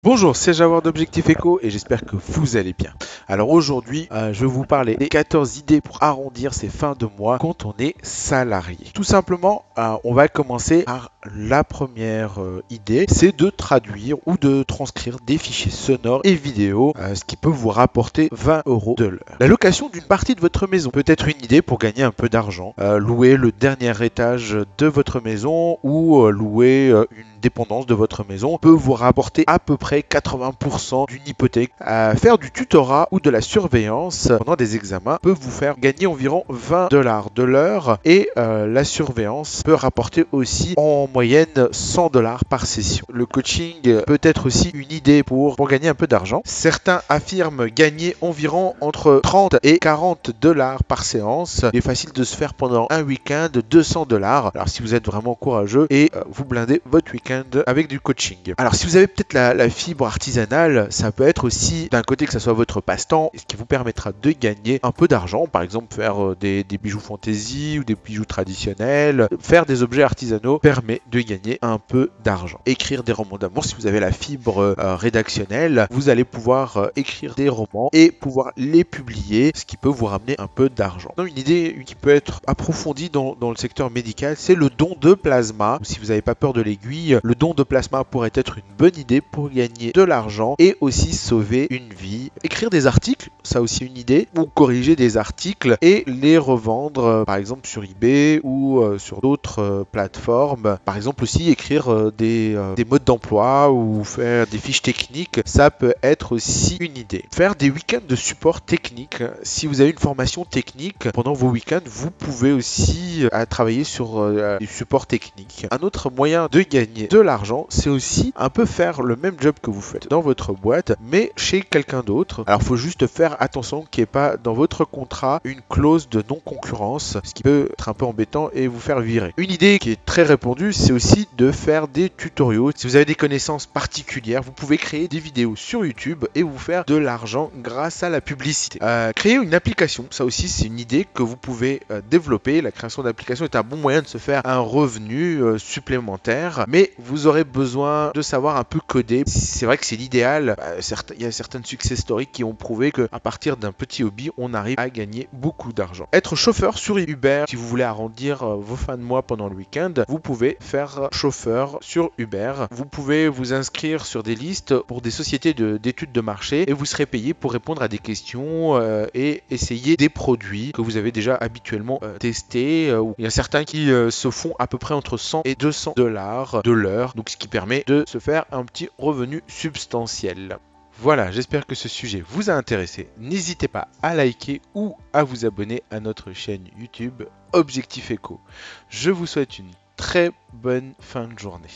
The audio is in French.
Bonjour, c'est Jawar d'Objectif Echo et j'espère que vous allez bien. Alors aujourd'hui, je vais vous parler des 14 idées pour arrondir ses fins de mois quand on est salarié. Tout simplement, on va commencer par la première idée, c'est de traduire ou de transcrire des fichiers sonores et vidéos, ce qui peut vous rapporter 20 € de l'heure. La location d'une partie de votre maison peut être une idée pour gagner un peu d'argent. Louer le dernier étage de votre maison ou louer une dépendance de votre maison peut vous rapporter à peu près 80% d'une hypothèque. Faire du tutorat ou de la surveillance pendant des examens peut vous faire gagner environ 20 $ de l'heure et la surveillance peut rapporter aussi en moyenne 100 $ par session. Le coaching peut être aussi une idée pour gagner un peu d'argent. Certains affirment gagner environ entre 30 et 40 $ par séance. Il est facile de se faire pendant un week-end 200 $. Alors si vous êtes vraiment courageux et vous blindez votre week-end avec du coaching. Alors si vous avez peut-être la fibre artisanale, ça peut être aussi d'un côté que ça soit votre passe-temps, ce qui vous permettra de gagner un peu d'argent, par exemple faire des bijoux fantaisie ou des bijoux traditionnels, faire des objets artisanaux permet de gagner un peu d'argent. Écrire des romans d'amour, si vous avez la fibre rédactionnelle, vous allez pouvoir écrire des romans et pouvoir les publier, ce qui peut vous ramener un peu d'argent. Donc, une idée qui peut être approfondie dans le secteur médical, c'est le don de plasma. Si vous n'avez pas peur de l'aiguille, le don de plasma pourrait être une bonne idée pour gagner de l'argent et aussi sauver une vie. Écrire des articles, ça aussi une idée, ou corriger des articles et les revendre par exemple sur eBay ou sur d'autres plateformes. Par exemple aussi écrire des modes d'emploi ou faire des fiches techniques, ça peut être aussi une idée. Faire des week-ends de support technique. Si vous avez une formation technique, pendant vos week-ends, vous pouvez aussi travailler sur du support technique. Un autre moyen de gagner de l'argent, c'est aussi un peu faire le même job que vous faites dans votre boîte, mais chez quelqu'un d'autre. Alors, il faut juste faire attention qu'il n'y ait pas dans votre contrat une clause de non-concurrence, ce qui peut être un peu embêtant et vous faire virer. Une idée qui est très répandue, c'est aussi de faire des tutoriaux. Si vous avez des connaissances particulières, vous pouvez créer des vidéos sur YouTube et vous faire de l'argent grâce à la publicité. Créer une application, ça aussi c'est une idée que vous pouvez développer. La création d'application est un bon moyen de se faire un revenu supplémentaire, mais vous aurez besoin de savoir un peu coder. C'est vrai que c'est l'idéal. Il y a certaines success stories qui ont prouvé qu'à partir d'un petit hobby, on arrive à gagner beaucoup d'argent. Être chauffeur sur Uber, si vous voulez arrondir vos fins de mois pendant le week-end, vous pouvez faire chauffeur sur Uber. Vous pouvez vous inscrire sur des listes pour des sociétés d'études de marché et vous serez payé pour répondre à des questions et essayer des produits que vous avez déjà habituellement testés. Il y a certains qui se font à peu près entre 100 et 200 $ de l'heure, donc ce qui permet de se faire un petit revenu substantiel. Voilà, j'espère que ce sujet vous a intéressé. N'hésitez pas à liker ou à vous abonner à notre chaîne YouTube Objectif Echo. Je vous souhaite une très bonne fin de journée.